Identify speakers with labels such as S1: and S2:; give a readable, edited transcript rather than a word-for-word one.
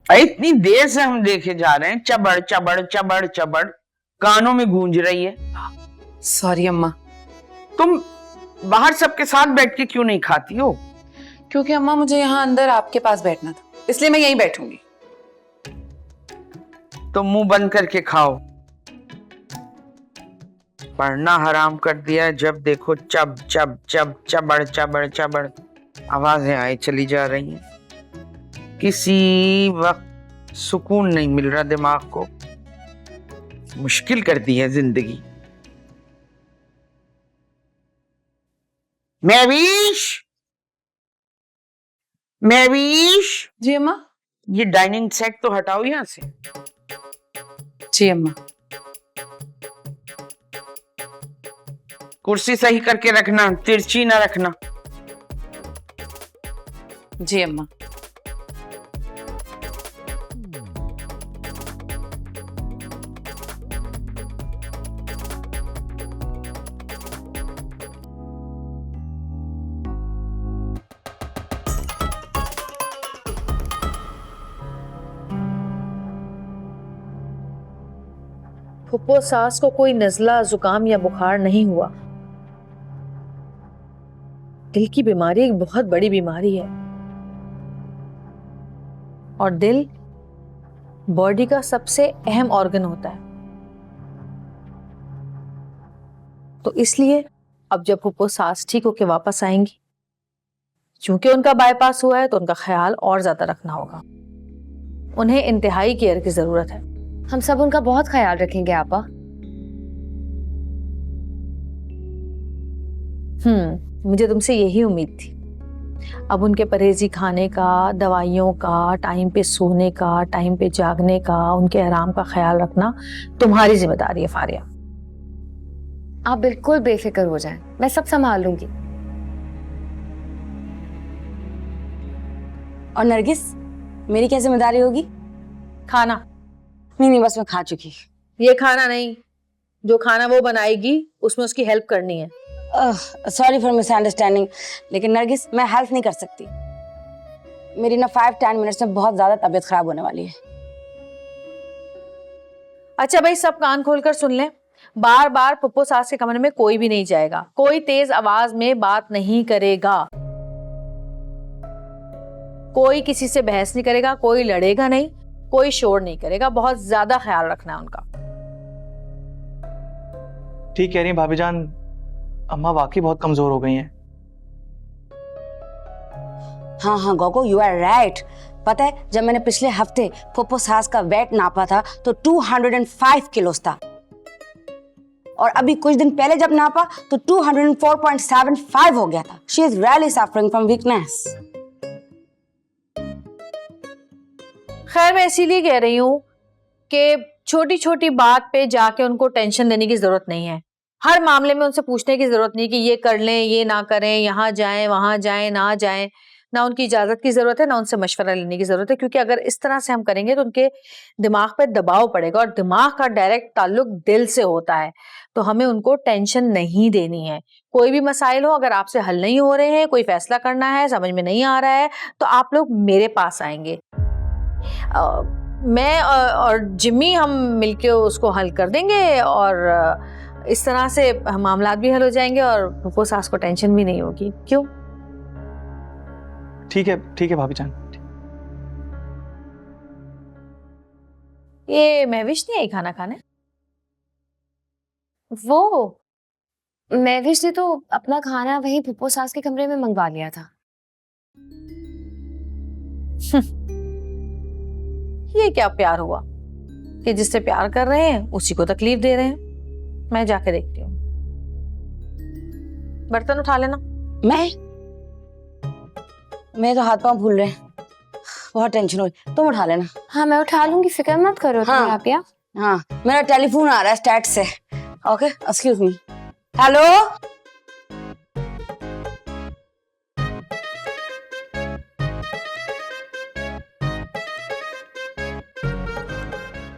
S1: इतनी देर से हम देखे जा रहे हैं, चबड़ चबड़ चबड़ चबड़ कानों में गूंज रही है।
S2: सॉरी अम्मा।
S1: तुम बाहर सबके साथ बैठ के क्यों नहीं खाती हो?
S2: क्योंकि अम्मा मुझे यहाँ अंदर आपके पास बैठना था, इसलिए मैं यहीं बैठूंगी।
S1: तो मुंह बंद करके खाओ। पढ़ना हराम कर दिया है, जब देखो चब चब चब चबड़ चबड़ चबड़ आवाजें आई चली जा रही हैं। किसी वक्त सुकून नहीं मिल रहा दिमाग को, मुश्किल कर दी है जिंदगी। महवीश, महवीश।
S2: जी अम्मा।
S1: ये डाइनिंग सेट तो हटाओ यहाँ से।
S2: जी अम्मा।
S1: कुर्सी सही करके रखना, तिरछी ना रखना।
S2: जी अम्मा।
S3: फुप्पो सास को कोई नज़ला, जुकाम या बुखार नहीं हुआ। दिल की बीमारी एक बहुत बड़ी बीमारी है और दिल बॉडी का सबसे अहम ऑर्गन होता है। तो इसलिए अब जब फुप्पो सास ठीक होके वापस आएंगी, चूंकि उनका बाईपास हुआ है तो उनका ख्याल और ज्यादा रखना होगा। उन्हें इंतहाई केयर की जरूरत है।
S4: हम सब उनका बहुत ख्याल रखेंगे आपा।
S3: मुझे तुमसे यही उम्मीद थी। अब उनके परहेजी खाने का, दवाइयों का, टाइम पे सोने का, टाइम पे जागने का, उनके आराम का ख्याल रखना तुम्हारी जिम्मेदारी है फारिया।
S4: आप बिल्कुल बेफिक्र हो जाएं, मैं सब संभाल लूंगी।
S5: और नरगिस, मेरी क्या जिम्मेदारी होगी?
S3: खाना।
S5: नहीं, बस मैं खा चुकी।
S3: ये खाना नहीं, जो खाना वो बनाएगी उसमें उसकी हेल्प करनी है।
S5: सॉरी फॉर मिसअंडरस्टैंडिंग, लेकिन नरगिस मैं हेल्प नहीं कर सकती। मेरी ना 5-10 मिनट्स में बहुत ज्यादा तबीयत खराब होने वाली है।
S3: अच्छा भाई, सब कान खोलकर सुन लें। बार बार फुप्पो सास के कमरे में कोई भी नहीं जाएगा, कोई तेज आवाज में बात नहीं करेगा, कोई किसी से बहस नहीं करेगा, कोई लड़ेगा नहीं, कोई शोर नहीं करेगा। बहुत ज्यादा ख्याल रखना है उनका।
S6: ठीक कह रही हैं भाभी जान, अम्मा वाकई बहुत कमजोर हो गई हैं।
S5: हाँ गोगो, यू आर राइट। पता है, जब मैंने पिछले हफ्ते फुप्पो सास का वेट नापा था तो 205 किलोस था, और अभी कुछ दिन पहले जब नापा तो 204.75 हो गया था। She is really suffering from weakness.
S3: खैर, मैं इसीलिए कह रही हूँ कि छोटी छोटी बात पे जाके उनको टेंशन देने की जरूरत नहीं है। हर मामले में उनसे पूछने की जरूरत नहीं कि ये कर लें, ये ना करें, यहाँ जाएं, वहां जाएं, ना जाएं। ना उनकी इजाजत की जरूरत है, ना उनसे मशवरा लेने की जरूरत है, क्योंकि अगर इस तरह से हम करेंगे तो उनके दिमाग पे दबाव पड़ेगा, और दिमाग का डायरेक्ट ताल्लुक दिल से होता है। तो हमें उनको टेंशन नहीं देनी है। कोई भी मसाइल हो, अगर आपसे हल नहीं हो रहे हैं, कोई फैसला करना है, समझ में नहीं आ रहा है, तो आप लोग मेरे पास आएंगे। मैं और जिम्मी हम मिलके उसको हल कर देंगे, और इस तरह से मामलात भी हल हो जाएंगे और फुप्पो सास को टेंशन भी नहीं होगी। क्यों?
S6: ठीक है भाभी जान।
S3: ये महविश नहीं आई खाना खाने?
S4: वो महविश ने तो अपना खाना वहीं फुप्पो सास के कमरे में मंगवा लिया था।
S3: ये क्या प्यार हुआ कि जिससे प्यार कर रहे हैं उसी को तकलीफ दे रहे हैं। मैं जाके देखती हूँ। बर्तन उठा लेना।
S5: मैं तो हाथ पांव भूल रहे हैं, बहुत टेंशन हो रही। तुम उठा लेना।
S4: हाँ मैं उठा लूंगी, फिक्र मत करो।
S5: हाँ,
S4: आप या
S5: हाँ, मेरा टेलीफोन आ रहा है स्टैट से। Okay, excuse me. हेलो।